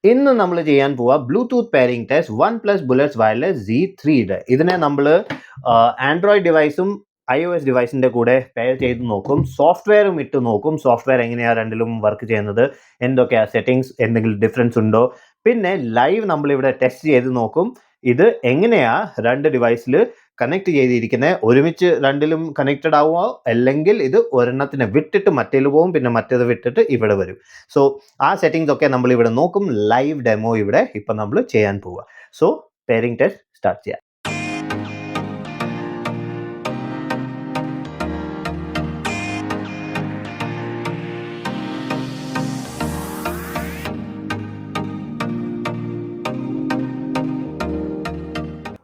ഇന്ന് നമ്മൾ ചെയ്യാൻ പോവാ Bluetooth pairing test OnePlus Bullets Wireless Z3യുടെ. ഇതിനെ നമ്മൾ ആൻഡ്രോയിഡ് ഡിവൈസും iOS ഡിവൈസിന്റെ കൂടെ പെയർ ചെയ്ത് നോക്കും, സോഫ്റ്റ്വെയറും ഇട്ട് നോക്കും, സോഫ്റ്റ്വെയർ എങ്ങനെയാണ് രണ്ടിലും വർക്ക് ചെയ്യുന്നത്, എന്തൊക്കെയാ സെറ്റിംഗ്സ്, എന്തെങ്കിലും ഡിഫറൻസ് ഉണ്ടോ, പിന്നെ ലൈവ് നമ്മളിവിടെ ടെസ്റ്റ് ചെയ്ത് നോക്കും ഇത് എങ്ങനെയാ രണ്ട് ഡിവൈസിൽ കണക്ട് ചെയ്തിരിക്കുന്നത്, ഒരുമിച്ച് രണ്ടിലും കണക്റ്റഡ് ആവുമോ അല്ലെങ്കിൽ ഇത് ഒരെണ്ണത്തിനെ വിട്ടിട്ട് മറ്റേൽ പോകും, പിന്നെ മറ്റേത് വിട്ടിട്ട് ഇവിടെ വരും. സോ ആ സെറ്റിംഗ്സ് ഒക്കെ നമ്മൾ ഇവിടെ നോക്കും. ലൈവ് ഡെമോ ഇവിടെ ഇപ്പം നമ്മൾ ചെയ്യാൻ പോവുക. സോ പെയറിംഗ് ടെസ്റ്റ് സ്റ്റാർട്ട് ചെയ്യാം.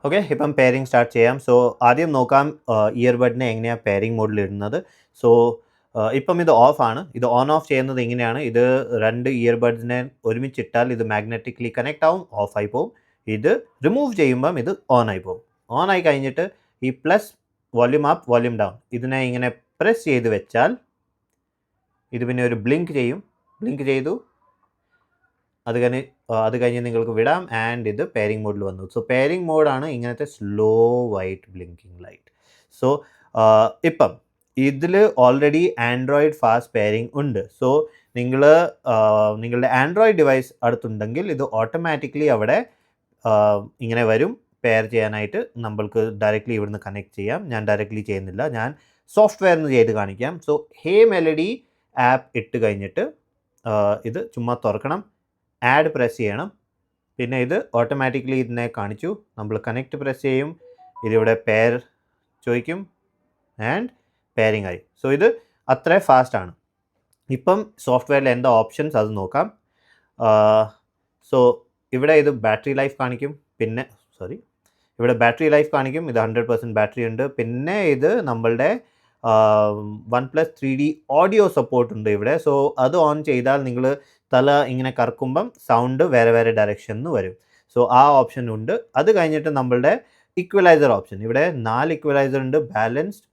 ഓക്കെ, ഇപ്പം പെയറിംഗ് സ്റ്റാർട്ട് ചെയ്യാം. സോ ആദ്യം നോക്കാം ഇയർബഡിനെ എങ്ങനെയാണ് പെയറിംഗ് മോഡിൽ ഇടുന്നത്. സോ ഇപ്പം ഇത് ഓഫാണ്. ഇത് ഓൺ ഓഫ് ചെയ്യുന്നത് എങ്ങനെയാണ്, ഇത് രണ്ട് ഇയർബഡ്സിനെ ഒരുമിച്ചിട്ടാൽ ഇത് മാഗ്നറ്റിക്കലി കണക്റ്റ് ആവും, ഓഫായി പോവും. ഇത് റിമൂവ് ചെയ്യുമ്പം ഇത് ഓൺ ആയി പോകും. ഓൺ ആയി കഴിഞ്ഞിട്ട് ഈ plus volume up volume down ഇതിനെ ഇങ്ങനെ പ്രസ് ചെയ്ത് വെച്ചാൽ ഇത് പിന്നെ ഒരു ബ്ലിങ്ക് ചെയ്യും. ബ്ലിങ്ക് ചെയ്തു, അത് കഴിഞ്ഞ് നിങ്ങൾക്ക് വിടാം. ആൻഡ് ഇത് പെയറിംഗ് മോഡിൽ വന്നു. സോ പെയറിംഗ് മോഡാണ് ഇങ്ങനത്തെ slow white blinking light. So ഇപ്പം ഇതിൽ ഓൾറെഡി ആൻഡ്രോയിഡ് ഫാസ്റ്റ് പെയറിംഗ് ഉണ്ട്. സോ നിങ്ങളുടെ ആൻഡ്രോയിഡ് ഡിവൈസ് അടുത്തുണ്ടെങ്കിൽ ഇത് ഓട്ടോമാറ്റിക്കലി അവിടെ ഇങ്ങനെ വരും. പെയർ ചെയ്യാനായിട്ട് നമ്മൾക്ക് ഡയറക്റ്റ്ലി ഇവിടുന്ന് കണക്ട് ചെയ്യാം. ഞാൻ ഡയറക്റ്റ്ലി ചെയ്യുന്നില്ല, ഞാൻ സോഫ്റ്റ്വെയറിന് ചെയ്ത് കാണിക്കാം. സോ ഹേ മെലഡി ആപ്പ് ഇട്ട് കഴിഞ്ഞിട്ട് ഇത് ചുമ്മാ തുറക്കണം, ആഡ് പ്രസ് ചെയ്യണം, പിന്നെ ഇത് ഓട്ടോമാറ്റിക്കലി ഇതിനെ കാണിച്ചു. നമ്മൾ കണക്റ്റ് പ്രസ് ചെയ്യും, ഇതിവിടെ പെയർ ചോദിക്കും ആൻഡ് പെയറിംഗ് ആയി. സോ ഇത് അത്ര ഫാസ്റ്റാണ്. ഇപ്പം സോഫ്റ്റ്വെയറിൽ എന്താ ഓപ്ഷൻസ് അത് നോക്കാം. സോ ഇവിടെ ഇത് ബാറ്ററി ലൈഫ് കാണിക്കും, പിന്നെ ഇവിടെ ബാറ്ററി ലൈഫ് കാണിക്കും, ഇത് 100% ബാറ്ററി ഉണ്ട്. പിന്നെ ഇത് നമ്മളുടെ OnePlus 3D ഓഡിയോ സപ്പോർട്ട് ഉണ്ട് ഇവിടെ. സോ അത് ഓൺ ചെയ്താൽ നിങ്ങൾ തല ഇങ്ങനെ കറക്കുമ്പം സൗണ്ട് വേറെ വേറെ ഡയറക്ഷനിൽ വരും. സോ ആ ഓപ്ഷൻ ഉണ്ട്. അത് കഴിഞ്ഞിട്ട് നമ്മളുടെ ഇക്വലൈസർ ഓപ്ഷൻ, ഇവിടെ 4 ഇക്വലൈസർ ഉണ്ട്. ബാലൻസ്ഡ്,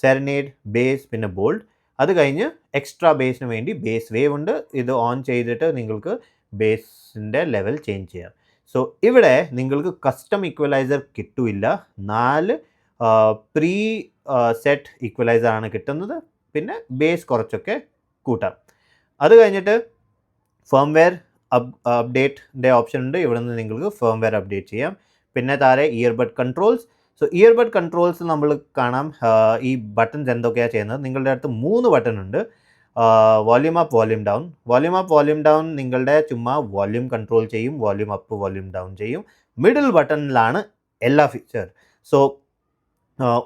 സെറനേഡ്, ബേസ്, പിന്നെ ബോൾഡ്. അത് കഴിഞ്ഞ് എക്സ്ട്രാ ബേസിന് വേണ്ടി ബേസ് വേവ് ഉണ്ട്. ഇത് ഓൺ ചെയ്തിട്ട് നിങ്ങൾക്ക് ബേസിൻ്റെ ലെവൽ ചേഞ്ച് ചെയ്യാം. സോ ഇവിടെ നിങ്ങൾക്ക് കസ്റ്റം ഇക്വലൈസർ കിട്ടില്ല. 4 പ്രീ സെറ്റ് ഇക്വലൈസർ ആണ് കിട്ടുന്നത്. പിന്നെ ബേസ് കുറച്ചൊക്കെ കൂട്ടാം. അത് കഴിഞ്ഞിട്ട് ഫേംവെയർ അപ്ഡേറ്റിൻ്റെ ഓപ്ഷൻ ഉണ്ട്. ഇവിടെ നിന്ന് നിങ്ങൾക്ക് ഫേംവെയർ അപ്ഡേറ്റ് ചെയ്യാം. പിന്നെ താഴെ earbud controls. So earbud controls നമ്മൾ കാണാം ഈ ബട്ടൺസ് എന്തൊക്കെയാണ് ചെയ്യുന്നത്. നിങ്ങളുടെ അടുത്ത് 3 ബട്ടൺ ഉണ്ട്. Volume up, volume down. Volume up, volume down നിങ്ങളുടെ ചുമ്മാ വോല്യൂം കൺട്രോൾ ചെയ്യും. വോല്യൂം അപ്പ്, വോല്യൂം ഡൗൺ ചെയ്യും. മിഡിൽ ബട്ടണിലാണ് എല്ലാ ഫീച്ചർ. സോ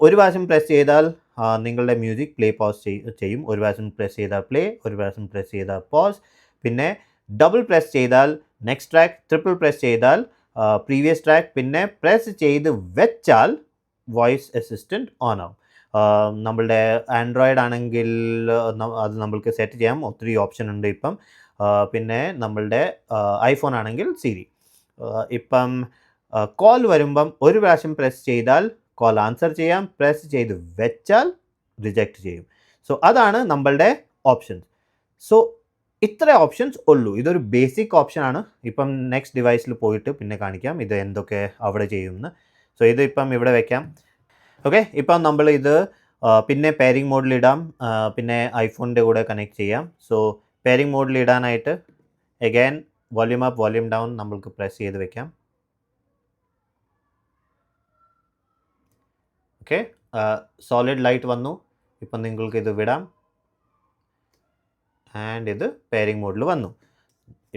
ഒരു പ്രാവശ്യം പ്രസ് ചെയ്താൽ നിങ്ങളുടെ മ്യൂസിക് പ്ലേ പോസ് ചെയ്യും. ഒരു പ്രാവശ്യം പ്രസ് ചെയ്താൽ പ്ലേ, ഒരു പ്രാവശ്യം പ്രസ് ചെയ്താൽ പോസ്. പിന്നെ ഡബിൾ പ്രസ് ചെയ്താൽ നെക്സ്റ്റ് ട്രാക്ക്, ട്രിപ്പിൾ പ്രസ് ചെയ്താൽ പ്രീവിയസ് ട്രാക്ക്. പിന്നെ പ്രസ് ചെയ്ത് വെച്ചാൽ വോയിസ് അസിസ്റ്റൻറ്റ് ഓൺ ആവും. നമ്മളുടെ ആൻഡ്രോയിഡ് ആണെങ്കിൽ അത് നമ്മൾക്ക് സെറ്റ് ചെയ്യാം, ഒത്തിരി ഓപ്ഷൻ ഉണ്ട് ഇപ്പം. പിന്നെ നമ്മളുടെ ഐഫോൺ ആണെങ്കിൽ സിരി. ഇപ്പം കോൾ വരുമ്പം ഒരു പ്രാവശ്യം പ്രസ് ചെയ്താൽ കോൾ ആൻസർ ചെയ്യാം, പ്രസ് ചെയ്ത് വെച്ചാൽ റിജക്റ്റ് ചെയ്യും. സോ അതാണ് നമ്മളുടെ ഓപ്ഷൻസ്. സോ ഇത്ര ഓപ്ഷൻസ് ഉള്ളൂ. ഇതൊരു ബേസിക് ഓപ്ഷനാണ്. ഇപ്പം നെക്സ്റ്റ് ഡിവൈസിൽ പോയിട്ട് പിന്നെ കാണിക്കാം ഇത് എന്തൊക്കെ അവിടെ ചെയ്യുമെന്ന്. സോ ഇത് ഇപ്പം ഇവിടെ വെക്കാം. ഓക്കെ, ഇപ്പം നമ്മൾ ഇത് പിന്നെ പെയറിംഗ് മോഡിലിടാം, പിന്നെ ഐഫോണിൻ്റെ കൂടെ കണക്ട് ചെയ്യാം. സോ പെയറിംഗ് മോഡിലിടാനായിട്ട് again volume up, volume down നമ്മൾക്ക് പ്രസ് ചെയ്ത് വെക്കാം. ഓക്കെ, സോളിഡ് ലൈറ്റ് വന്നു. ഇപ്പം നിങ്ങൾക്ക് ഇത് വിടാം ആൻഡ് ഇത് പെയറിംഗ് മോഡിൽ വന്നു.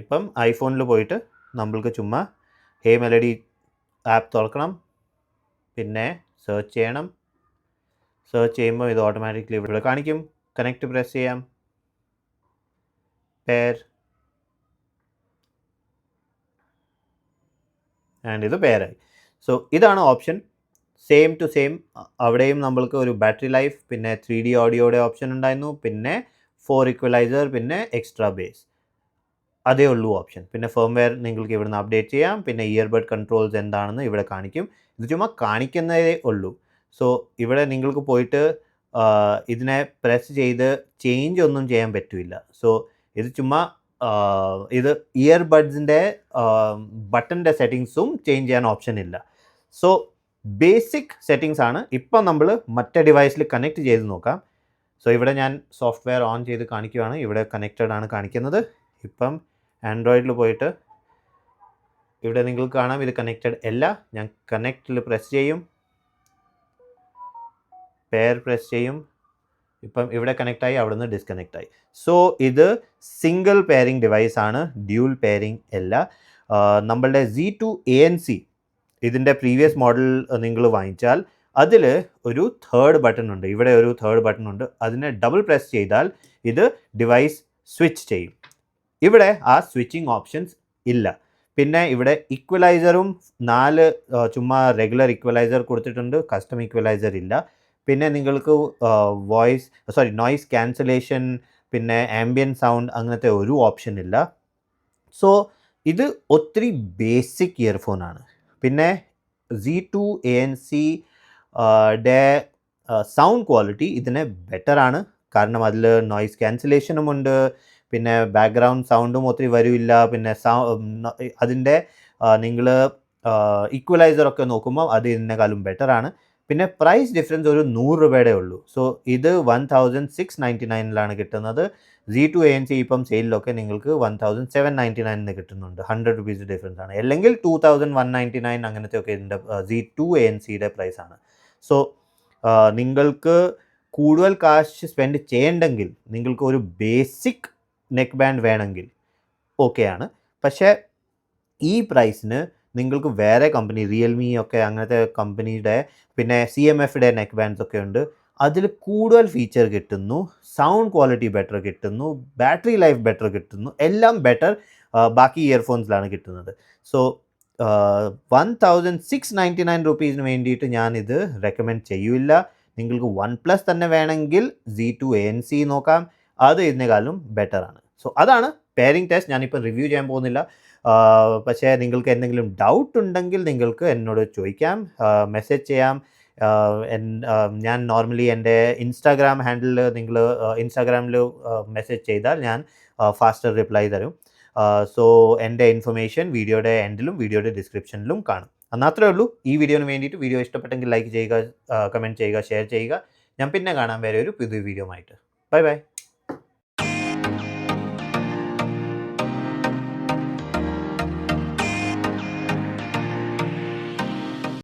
ഇപ്പം ഐഫോണിൽ പോയിട്ട് നമ്മൾക്ക് ചുമ്മാ ഹേ മെലഡി ആപ്പ് തുറക്കണം, പിന്നെ സെർച്ച് ചെയ്യണം. സെർച്ച് ചെയ്യുമ്പോൾ ഇത് ഓട്ടോമാറ്റിക്കലി ഇവിടെ കാണിക്കും. കണക്റ്റ് പ്രസ് ചെയ്യാം, പെയർ, ആൻഡ് ഇത് പെയറായി. സോ ഇതാണ് ഓപ്ഷൻ. സെയിം ടു സെയിം അവിടെയും നമ്മൾക്ക് ഒരു ബാറ്ററി ലൈഫ്, പിന്നെ 3D ഓഡിയോയുടെ ഓപ്ഷൻ ഉണ്ടായിരുന്നു, പിന്നെ 4 ഇക്വലൈസർ, പിന്നെ എക്സ്ട്രാ ബേസ്. അതേ ഉള്ളൂ ഓപ്ഷൻ. പിന്നെ ഫേംവെയർ നിങ്ങൾക്ക് ഇവിടുന്ന് അപ്ഡേറ്റ് ചെയ്യാം. പിന്നെ ഇയർബഡ് കൺട്രോൾസ് എന്താണെന്ന് ഇവിടെ കാണിക്കും. ഇത് ചുമ്മാ കാണിക്കുന്നതേ ഉള്ളൂ. സോ ഇവിടെ നിങ്ങൾക്ക് പോയിട്ട് ഇതിനെ പ്രസ് ചെയ്ത് ചേഞ്ച് ഒന്നും ചെയ്യാൻ പറ്റില്ല. സോ ഇത് ചുമ്മാ ഇത് ഇയർബഡ്സിൻ്റെ ബട്ടൻ്റെ സെറ്റിങ്സും ചേഞ്ച് ചെയ്യാൻ ഓപ്ഷൻ ഇല്ല. സോ ബേസിക് സെറ്റിങ്സ് ആണ്. ഇപ്പം നമ്മൾ മറ്റേ ഡിവൈസിൽ കണക്ട് ചെയ്ത് നോക്കാം. സോ ഇവിടെ ഞാൻ സോഫ്റ്റ്വെയർ ഓൺ ചെയ്ത് കാണിക്കുകയാണ്. ഇവിടെ കണക്റ്റഡ് ആണ് കാണിക്കുന്നത്. ഇപ്പം ആൻഡ്രോയിഡിൽ പോയിട്ട് ഇവിടെ നിങ്ങൾക്ക് കാണാം ഇത് കണക്റ്റഡ് അല്ല. ഞാൻ കണക്റ്റിൽ പ്രസ് ചെയ്യും, പെയർ പ്രസ് ചെയ്യും. ഇപ്പം ഇവിടെ കണക്റ്റായി, അവിടെ നിന്ന് ഡിസ്കണക്റ്റ് ആയി. സോ ഇത് സിംഗിൾ പെയറിംഗ് ഡിവൈസ് ആണ്, ഡ്യൂൽ പെയറിംഗ് അല്ല. നമ്മളുടെ Z2 ANC ഇതിൻ്റെ പ്രീവിയസ് മോഡൽ നിങ്ങൾ വാങ്ങിച്ചാൽ അതിൽ ഒരു തേർഡ് ബട്ടൺ ഉണ്ട്. ഇവിടെ ഒരു തേർഡ് ബട്ടൺ ഉണ്ട്. അതിനെ ഡബിൾ പ്രസ് ചെയ്താൽ ഇത് ഡിവൈസ് സ്വിച്ച് ചെയ്യും. ഇവിടെ ആ സ്വിച്ചിങ് ഓപ്ഷൻസ് ഇല്ല. പിന്നെ ഇവിടെ ഇക്വലൈസറും 4 ചുമ്മാ റെഗുലർ ഇക്വലൈസർ കൊടുത്തിട്ടുണ്ട്, കസ്റ്റം ഇക്വലൈസർ ഇല്ല. പിന്നെ നിങ്ങൾക്ക് നോയ്സ് ക്യാൻസലേഷൻ, പിന്നെ ആംബിയൻറ്റ് സൗണ്ട് അങ്ങനത്തെ ഒരു ഓപ്ഷൻ ഇല്ല. സോ ഇത് ഒത്തിരി ബേസിക് ഇയർഫോണാണ്. പിന്നെ Z2 ANC ടെ സൗണ്ട് ക്വാളിറ്റി ഇതിനെ ബെറ്ററാണ്. കാരണം അതിൽ നോയ്സ് ക്യാൻസലേഷനും ഉണ്ട്, പിന്നെ ബാക്ക്ഗ്രൗണ്ട് സൗണ്ടും ഒത്തിരി വരില്ല. പിന്നെ അതിൻ്റെ നിങ്ങൾ ഇക്വലൈസറൊക്കെ നോക്കുമ്പോൾ അത് ഇതിനേക്കാളും ബെറ്ററാണ്. പിന്നെ പ്രൈസ് ഡിഫറൻസ് ഒരു 100 രൂപയുടെ ഉള്ളൂ. സോ ഇത് 1699 കിട്ടുന്നത്. Z2 ANC ഇപ്പം സെയിലിലൊക്കെ നിങ്ങൾക്ക് 1799 കിട്ടുന്നുണ്ട്. 100 രൂപീസ് ഡിഫറൻസ് ആണ്. അല്ലെങ്കിൽ 2199 അങ്ങനത്തെയൊക്കെ ഇതിൻ്റെ Z2 ANCയുടെ പ്രൈസാണ്. സോ നിങ്ങൾക്ക് കൂടുതൽ കാശ് സ്പെൻഡ് ചെയ്യണ്ടെങ്കിൽ, നിങ്ങൾക്ക് ഒരു ബേസിക് നെക്ക് ബാൻഡ് വേണമെങ്കിൽ ഓക്കെയാണ്. പക്ഷേ ഈ പ്രൈസിന് നിങ്ങൾക്ക് വേറെ കമ്പനി റിയൽമി ഒക്കെ അങ്ങനത്തെ കമ്പനിയുടെ പിന്നെ CMFയുടെ നെക്ക് ബാൻഡ്സ് ഒക്കെ ഉണ്ട്. അതിൽ കൂടുതൽ ഫീച്ചർ കിട്ടുന്നു, സൗണ്ട് ക്വാളിറ്റി ബെറ്റർ കിട്ടുന്നു, ബാറ്ററി ലൈഫ് ബെറ്റർ കിട്ടുന്നു, എല്ലാം ബെറ്റർ ബാക്കി ഇയർഫോൺസിലാണ് കിട്ടുന്നത്. സോ 1699 റുപ്പീസിന് വേണ്ടിയിട്ട് ഞാനിത് റെക്കമെൻഡ് ചെയ്യില്ല. നിങ്ങൾക്ക് OnePlus തന്നെ വേണമെങ്കിൽ Z2 ANC നോക്കാം, അത് ഇതിനേക്കാളും ബെറ്ററാണ്. സോ അതാണ് പെയറിംഗ് ടെസ്റ്റ്. ഞാനിപ്പോൾ റിവ്യൂ ചെയ്യാൻ പോകുന്നില്ല. പക്ഷേ നിങ്ങൾക്ക് എന്തെങ്കിലും ഡൗട്ട് ഉണ്ടെങ്കിൽ നിങ്ങൾക്ക് എന്നോട് ചോദിക്കാം, മെസ്സേജ് ചെയ്യാം. ഞാൻ നോർമലി എൻ്റെ ഇൻസ്റ്റാഗ്രാം ഹാൻഡിൽ നിങ്ങൾ ഇൻസ്റ്റാഗ്രാമിൽ മെസ്സേജ് ചെയ്താൽ ഞാൻ ഫാസ്റ്റർ റിപ്ലൈ തരും. സോ എൻ്റെ ഇൻഫർമേഷൻ വീഡിയോയുടെ എൻഡിലും വീഡിയോയുടെ ഡിസ്ക്രിപ്ഷനിലും കാണും. അത്രേ ഉള്ളൂ. ഈ വീഡിയോന് വേണ്ടിയിട്ട് വീഡിയോ ഇഷ്ടപ്പെട്ടെങ്കിൽ ലൈക്ക് ചെയ്യുക, കമൻറ്റ് ചെയ്യുക, ഷെയർ ചെയ്യുക. ഞാൻ പിന്നെ കാണാൻ വേറെ ഒരു പുതിയ വീഡിയോ ആയിട്ട്. Bye bye.